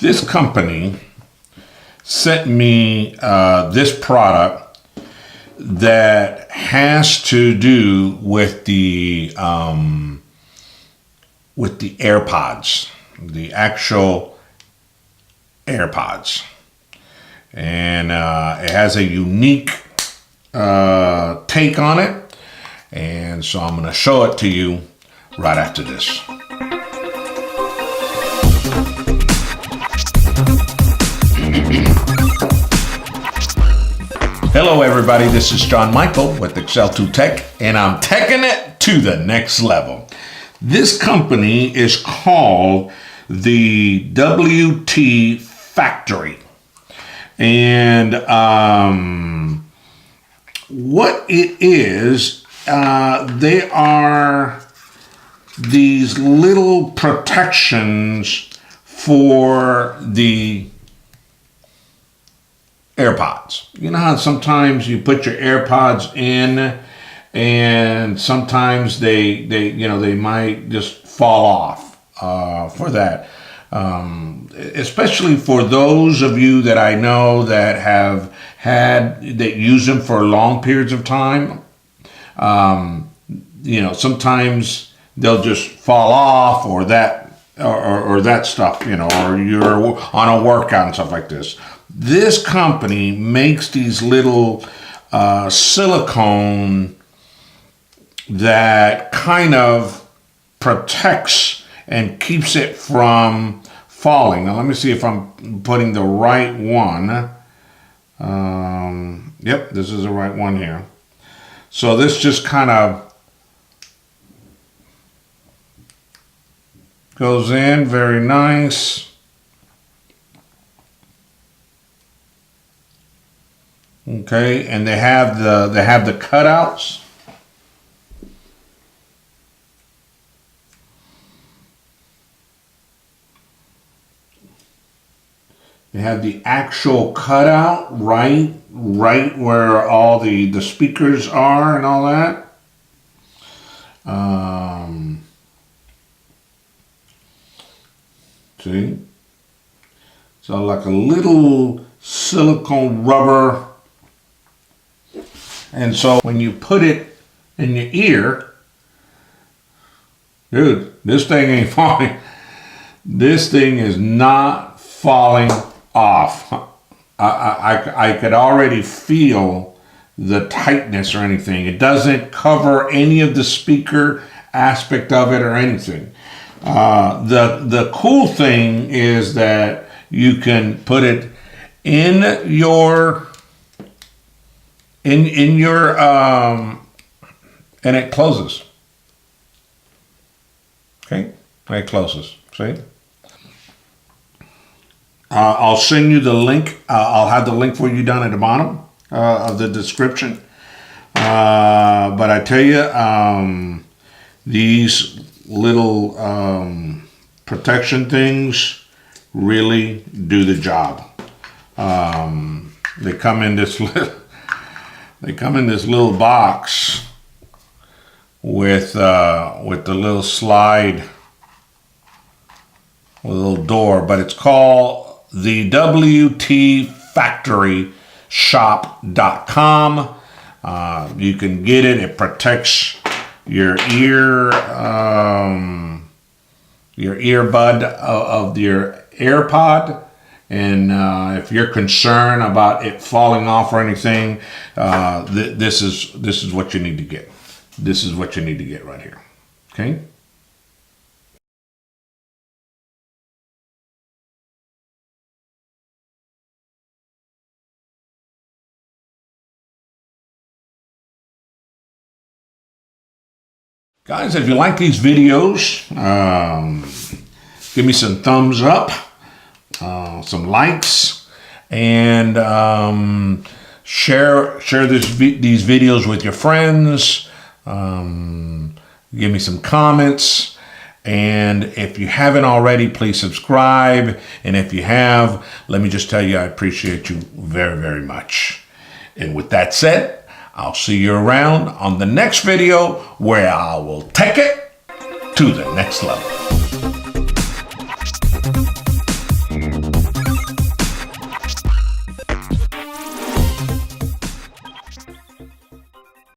This company sent me this product that has to do with the AirPods, the actual AirPods, and it has a unique take on it, and so I'm going to show it to you right after this. Hello everybody, this is John Michael with Excel2 Tech, and I'm teching it to the next level. This company is called the WT Factory, and what it is, they are these little protections for the AirPods. You know how sometimes you put your AirPods in and sometimes they might just fall off for that. Especially for those of you that I know that that use them for long periods of time. Sometimes they'll just fall off or that stuff, or you're on a workout and stuff like this. This company makes these little silicone that kind of protects and keeps it from falling. Now let me see if I'm putting the right one. Yep, this is the right one here. So this just kind of goes in, very nice. Okay, and they have the cutouts. They have the actual cutout right where all the speakers are and all that. See? So like a little silicone rubber. And so when you put it in your ear, dude, this thing ain't falling. This thing is not falling off. I could already feel the tightness or anything. It doesn't cover any of the speaker aspect of it or anything. The cool thing is that you can put it in your and it closes. Okay, it closes. See? I'll send you the link. I'll have the link for you down at the bottom of the description. But I tell you, these little protection things really do the job. They come in this little box with the little slide, with a little door, but it's called the WTFactoryShop.com. You can get it. It protects your earbud of your AirPod. And if you're concerned about it falling off or anything, this is what you need to get. This is what you need to get right here. Okay. Guys, if you like these videos, give me some thumbs up, some likes, and share these videos with your friends. Give me some comments, and if you haven't already, please subscribe. And if you have, let me just tell you, I appreciate you very, very much. And with that said, I'll see you around on the next video where I will take it to the next level.